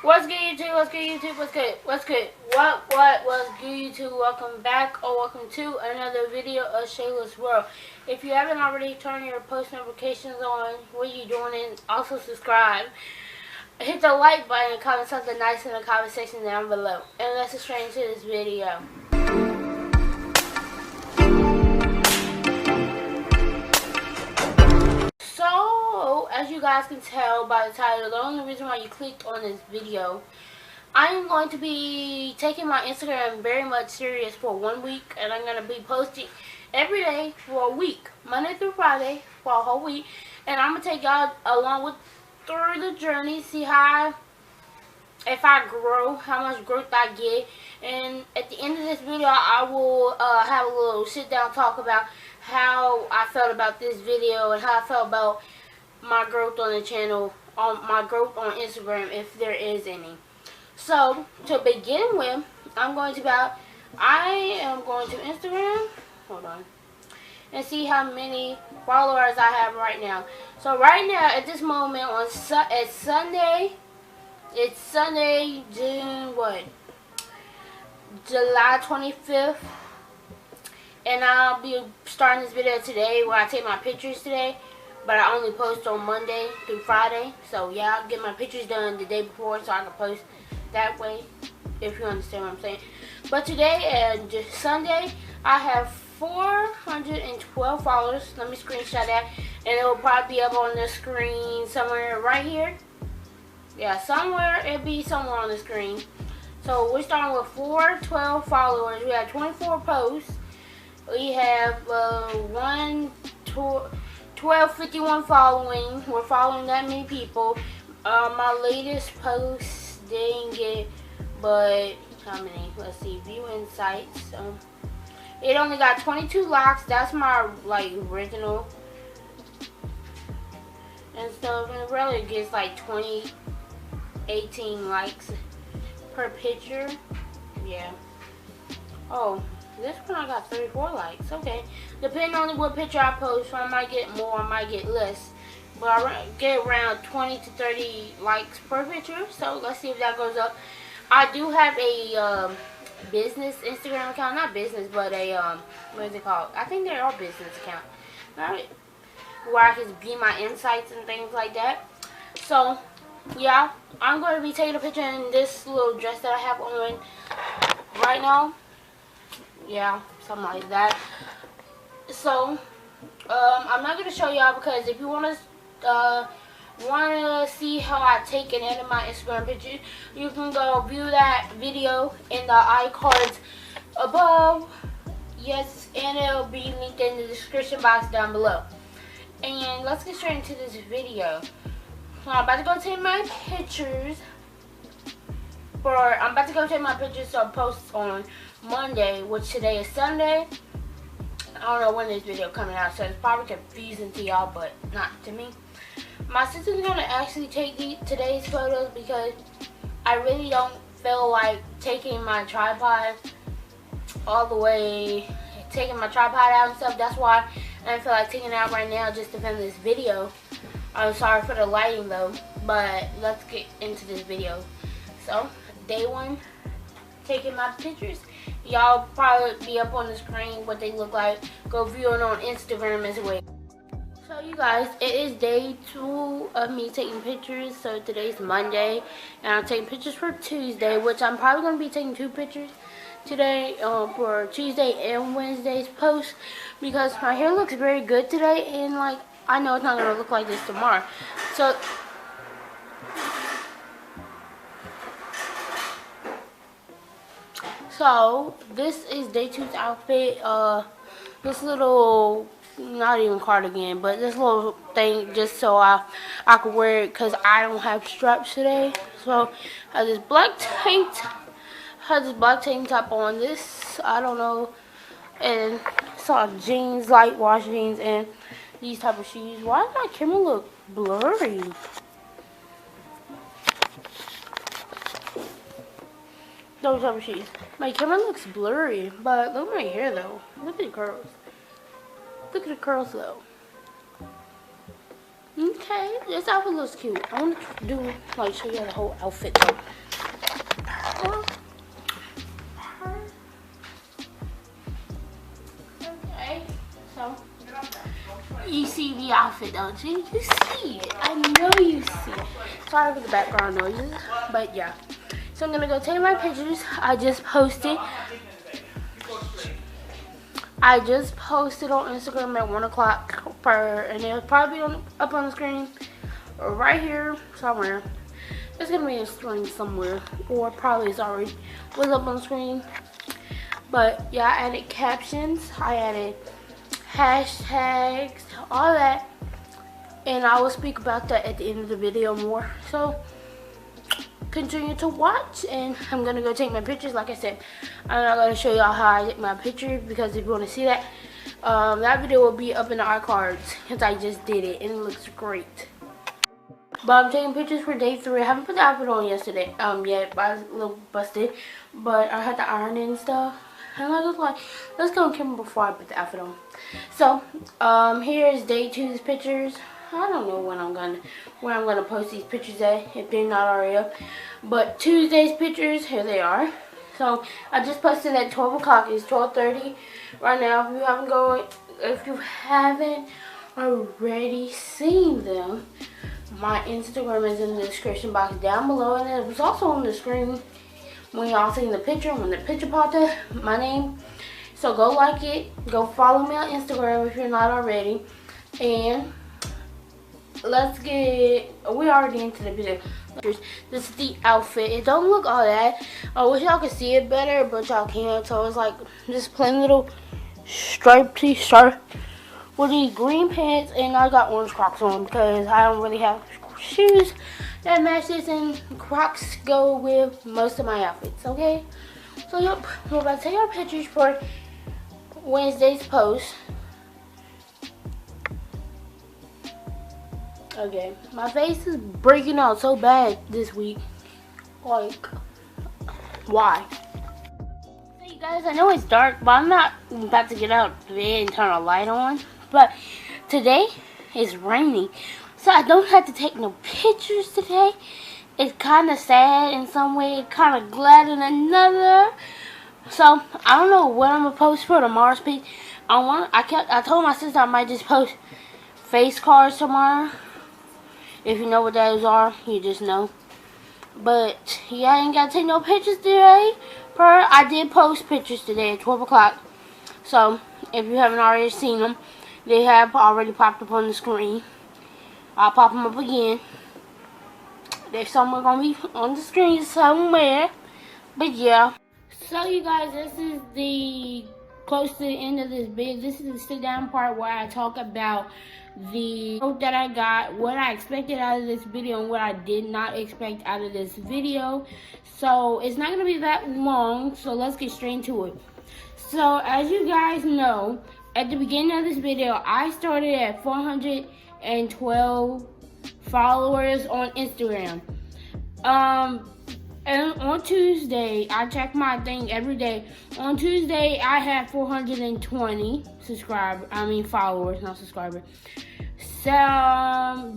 What's good, YouTube? What's good, YouTube? What's good? What's good? What's good, YouTube? Welcome back or welcome to another video of Shayla's World. If you haven't already, turn your post notifications on. What are you doing? And also subscribe. Hit the like button and comment something nice in the comment section down below. And let's get straight into this video. So, as you guys can tell by the title, the only reason why you clicked on this video, I'm going to be taking my Instagram very much serious for 1 week, and I'm going to be posting every day for a week, Monday through Friday for a whole week, and I'm going to take y'all along with through the journey, see how, if I grow, how much growth I get, and at the end of this video, I will have a little sit down talk about how I felt about this video and how I felt about my growth on the channel, my growth on Instagram, if there is any. So, to begin with, I am going to Instagram, hold on, and see how many followers I have right now. So right now, at this moment, it's Sunday, June, July 25th. And I'll be starting this video today where I take my pictures today. But I only post on Monday through Friday. So yeah, I'll get my pictures done the day before so I can post that way. If you understand what I'm saying. But today and Sunday, I have 412 followers. Let me screenshot that. And it will probably be up on the screen somewhere right here. Yeah, it'll be somewhere on the screen. So we're starting with 412 followers. We have 24 posts. We have 1251 following. We're following that many people. My latest post didn't get, but how many? Let's see, view insights. It only got 22 likes. That's my original and stuff. And it really gets like 18 likes per picture. Yeah. Oh. This one I got 34 likes. Okay. Depending on what picture I post, I might get more, I might get less. But I get around 20 to 30 likes per picture. So let's see if that goes up. I do have a business Instagram account. Not business, but a, what is it called? I think they're all business account. Alright. Where I can view my insights and things like that. So, yeah. I'm going to be taking a picture in this little dress that I have on right now. Yeah, something like that. So, I'm not going to show y'all because if you want to see how I take and edit my Instagram picture, you can go view that video in the iCards above. Yes, and it'll be linked in the description box down below. And let's get straight into this video. So I'm about to go take my pictures. I'm about to go take my pictures to post on Monday, which today is Sunday. I don't know when this video coming out, so it's probably confusing to y'all, but not to me. My sister's gonna actually take today's photos because I really don't feel like taking my tripod all the way, taking my tripod out and stuff. That's why I don't feel like taking it out right now just to film this video. I'm sorry for the lighting though, but let's get into this video. So, day one, taking my pictures. Y'all probably be up on the screen what they look like. Go view it on Instagram as well. So you guys, it is day 2 of me taking pictures. So today's Monday, and I'm taking pictures for Tuesday, which I'm probably going to be taking 2 pictures today for Tuesday and Wednesday's post because my hair looks very good today, and I know it's not going to look like this tomorrow. So this is day 2's outfit. This little, not even cardigan, but this little thing just so I could wear it because I don't have straps today. So I have this black tank top on. This, I don't know, and some jeans, light wash jeans, and these type of shoes. Why does my camera look blurry? Those type of shoes. My camera looks blurry, but look at my hair though. Look at the curls. Look at the curls though. Okay. okay, this outfit looks cute. I want to do, like, show you the whole outfit though. Okay, so you see the outfit, don't you? You see it. I know you see it. Sorry for the background noises, but yeah. So I'm gonna go take my pictures. I just posted on Instagram at 1 o'clock and it'll probably be up on the screen right here somewhere. It's gonna be a screen somewhere, or probably it's already was up on the screen. But yeah, I added captions, I added hashtags, all that, and I will speak about that at the end of the video more. So continue to watch, and I'm gonna go take my pictures. Like I said, I'm not gonna show y'all how I take my pictures, because if you want to see that, that video will be up in the iCards, because I just did it and it looks great. But I'm taking pictures for day 3. I haven't put the outfit on yesterday yet, but I was a little busted, but I had to iron it and stuff, and I was like, let's go on camera before I put the outfit on. So here's day 2's pictures. I don't know where I'm gonna post these pictures at, if they're not already up. But Tuesday's pictures, here they are. So I just posted at 12 o'clock. It's 12:30 right now. If you haven't already seen them, my Instagram is in the description box down below, and it was also on the screen when y'all seen the picture, when the picture popped up, my name. So go like it, go follow me on Instagram if you're not already, and we already into the video. This is the outfit. It don't look all that. I wish y'all could see it better, but y'all can't. So it's like just plain little striped t-shirt with these green pants, and I got orange Crocs on because I don't really have shoes that match this, and Crocs go with most of my outfits. Okay, so yep, we're about to take our pictures for Wednesday's post. Okay, my face is breaking out so bad this week. Like, why? So you guys, I know it's dark, but I'm not about to get out of bed and turn a light on. But today is raining, so I don't have to take no pictures today. It's kind of sad in some way, kind of glad in another. So I don't know what I'm gonna post for tomorrow's page. I told my sister I might just post face cards tomorrow. If you know what those are, you just know. But yeah, I ain't gotta take no pictures today. I did post pictures today at 12 o'clock. So if you haven't already seen them, they have already popped up on the screen. I'll pop them up again. They're somewhere gonna be on the screen somewhere. But yeah. So you guys, this is close to the end of this video. This is the sit down part where I talk about the quote that I got, what I expected out of this video, and what I did not expect out of this video. So it's not gonna be that long, so let's get straight into it. So as you guys know, at the beginning of this video, I started at 412 followers on Instagram. And on Tuesday, I check my thing every day. On Tuesday, I had 420 followers, not subscribers. So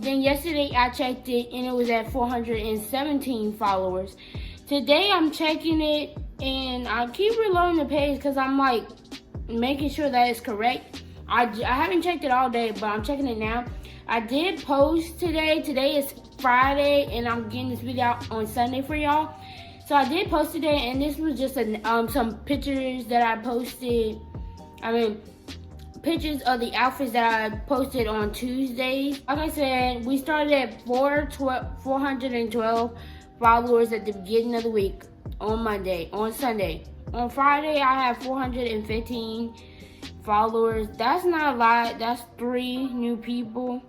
then yesterday I checked it and it was at 417 followers. Today I'm checking it and I keep reloading the page because I'm like making sure that it's correct. I haven't checked it all day, but I'm checking it now. I did post today. Today is Friday, and I'm getting this video out on Sunday for y'all. So I did post today, and this was just some pictures that I posted. Pictures of the outfits that I posted on Tuesdays. Like I said, we started at 412 followers at the beginning of the week on Sunday. On Friday, I have 415 followers. That's not a lot. That's 3 new people.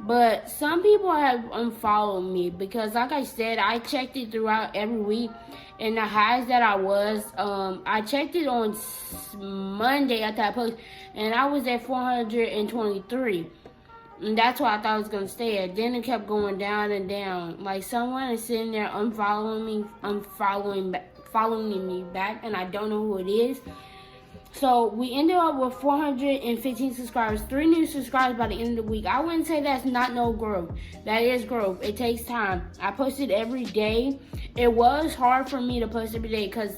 But some people have unfollowed me because, like I said, I checked it throughout every week, and the highs that I was, I checked it on Monday after I posted, and I was at 423, and that's why I thought I was gonna stay at. Then it kept going down and down. Like someone is sitting there following me back, and I don't know who it is. So we ended up with 415 subscribers, 3 new subscribers by the end of the week. I wouldn't say that's not no growth. That is growth. It takes time. I posted every day. It was hard for me to post every day because,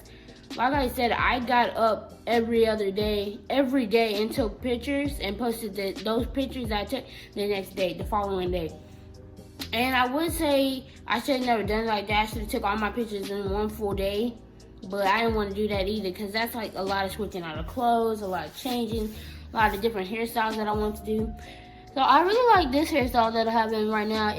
like I said, I got up every day, and took pictures and posted those pictures I took the next day, the following day. And I would say I should have never done it like that. I should have took all my pictures in one full day. But I didn't want to do that either because that's like a lot of switching out of clothes, a lot of changing, a lot of different hairstyles that I want to do. So I really like this hairstyle that I have in right now.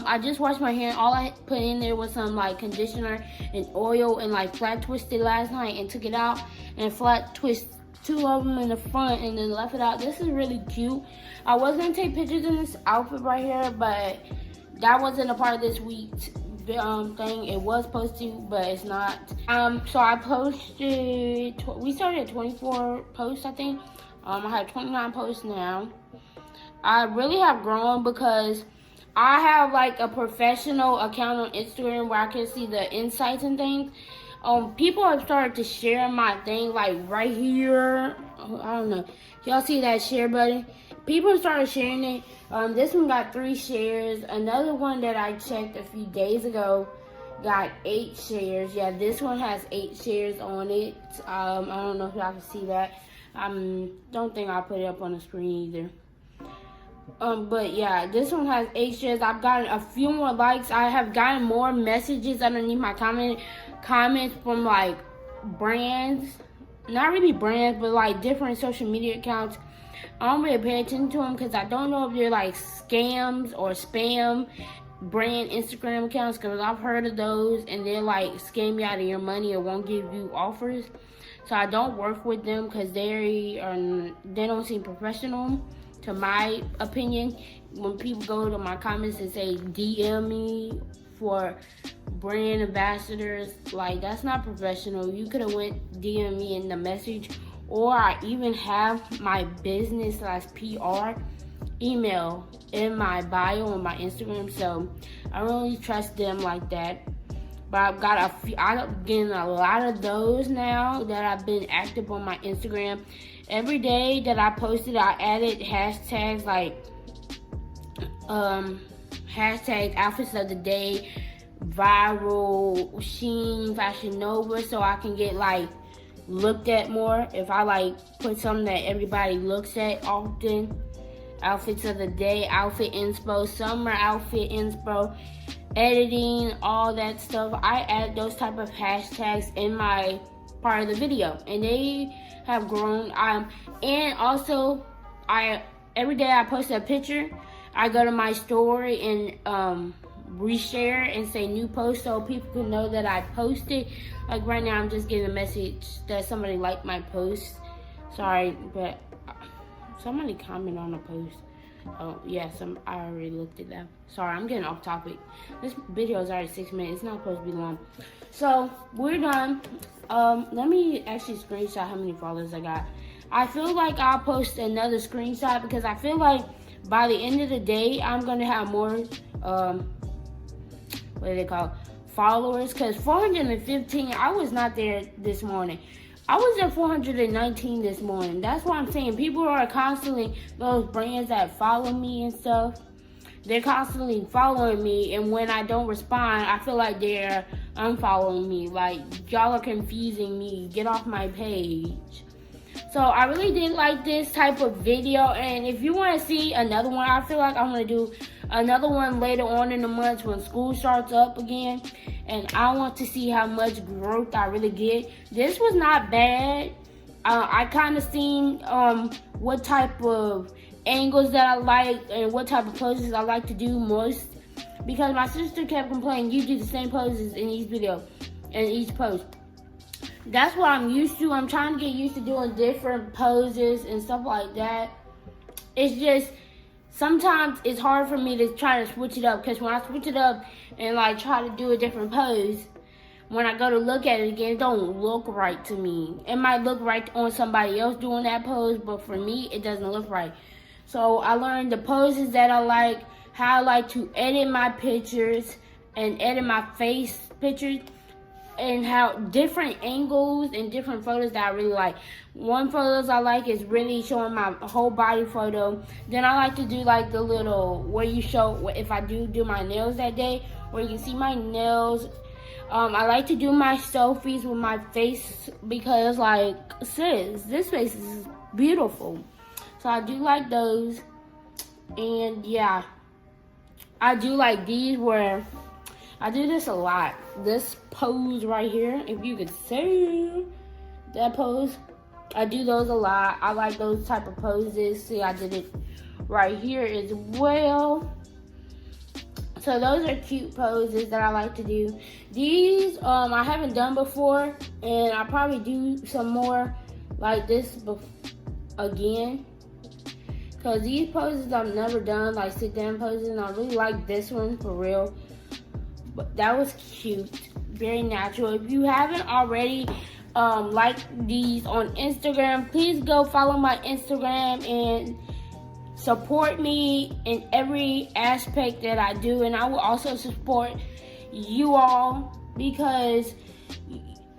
I just washed my hair. All I put in there was some like conditioner and oil and like flat twisted last night and took it out and flat twist 2 of them in the front and then left it out. This is really cute. I was going to take pictures in this outfit right here, but that wasn't a part of this week's thing. It was supposed to, but it's not. So I posted, we started at 24 posts, I think. I have 29 posts now. I really have grown because I have like a professional account on Instagram where I can see the insights and things. People have started to share my thing like right here. I don't know. Y'all see that share button? People started sharing it. This one got 3 shares. Another one that I checked a few days ago got 8 shares. Yeah, this one has 8 shares on it. I don't know if y'all can see that. Don't think I'll put it up on the screen either. But yeah, this one has 8 shares. I've gotten a few more likes. I have gotten more messages underneath my comments from like brands. Not really brands, but like different social media accounts. I don't really pay attention to them because I don't know if they're like scams or spam brand Instagram accounts, because I've heard of those and they're like scam you out of your money or won't give you offers. So I don't work with them because they don't seem professional to my opinion. When people go to my comments and say DM me for brand ambassadors, like that's not professional. You could have went DM me in the message, or I even have my business/PR email in my bio on my Instagram, so I don't really trust them like that. But I'm getting a lot of those now that I've been active on my Instagram. Every day that I posted, I added hashtags like hashtag outfits of the day, viral, Shein, Fashion Nova, so I can get like looked at more. If I like put something that everybody looks at often, outfits of the day, outfit inspo, summer outfit inspo, editing, all that stuff, I add those type of hashtags in my part of the video, and they have grown. And also every day I post a picture, I go to my story and reshare and say new post so people can know that I posted. Like right now I'm just getting a message that somebody liked my post. Sorry, but somebody commented on a post. Oh yeah, I already looked at that. Sorry, I'm getting off topic. This video is already 6 minutes. It's not supposed to be long. So we're done. Let me actually screenshot how many followers I got. I feel like I'll post another screenshot because I feel like by the end of the day I'm gonna have more what do they call followers, because 415, I was not there this morning. I was at 419 this morning. That's what I'm saying. People are constantly, those brands that follow me and stuff, they're constantly following me, and when I don't respond, I feel like they're unfollowing me. Like, y'all are confusing me. Get off my page. So I really did like this type of video, and if you want to see another one, I feel like I'm going to do another one later on in the month when school starts up again, and I want to see how much growth I really get. This was not bad. I kind of seen what type of angles that I like and what type of poses I like to do most, because my sister kept complaining, you do the same poses in each video, in each post. That's what I'm used to. I'm trying to get used to doing different poses and stuff like that. It's just, sometimes it's hard for me to try to switch it up, because when I switch it up and like try to do a different pose, when I go to look at it again, it don't look right to me. It might look right on somebody else doing that pose, but for me, it doesn't look right. So I learned the poses that I like, how I like to edit my pictures and edit my face pictures. and how different angles and different photos that I really like. One photos I like is really showing my whole body photo. Then I like to do like the little where you show if I do my nails that day, where you can see my nails. I like to do my selfies with my face because, like, sis, this face is beautiful. So I do like those. And yeah, I do like these where I do this a lot. This pose right here, if you could see that pose, I do those a lot. I like those type of poses. See, I did it right here as well. So those are cute poses that I like to do. These I haven't done before, and I'll probably do some more like this again. Because these poses I've never done, like sit down poses, and I really like this one for real. But that was cute, very natural. If you haven't already liked these on Instagram, please go follow my Instagram and support me in every aspect that I do, and I will also support you all, because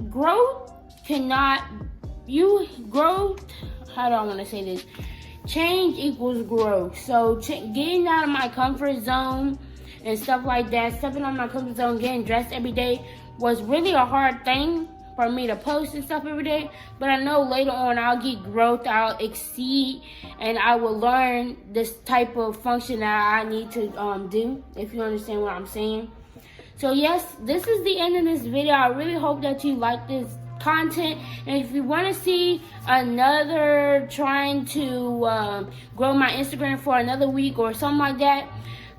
growth how do I want to say this? Change equals growth. So getting out of my comfort zone and stuff like that, stepping out of my comfort zone, getting dressed every day was really a hard thing for me to post and stuff every day, but I know later on I'll get growth, I'll exceed, and I will learn this type of function that I need to do, if you understand what I'm saying. So yes, this is the end of this video. I really hope that you like this content, and if you want to see another trying to grow my Instagram for another week or something like that,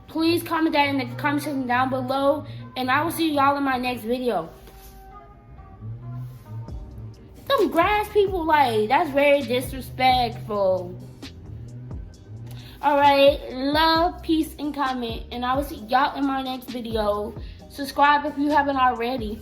please comment that in the comment section down below, and I will see y'all in my next video. Some grass people, like, that's very disrespectful. Alright, love, peace, and comment, and I will see y'all in my next video. Subscribe if you haven't already.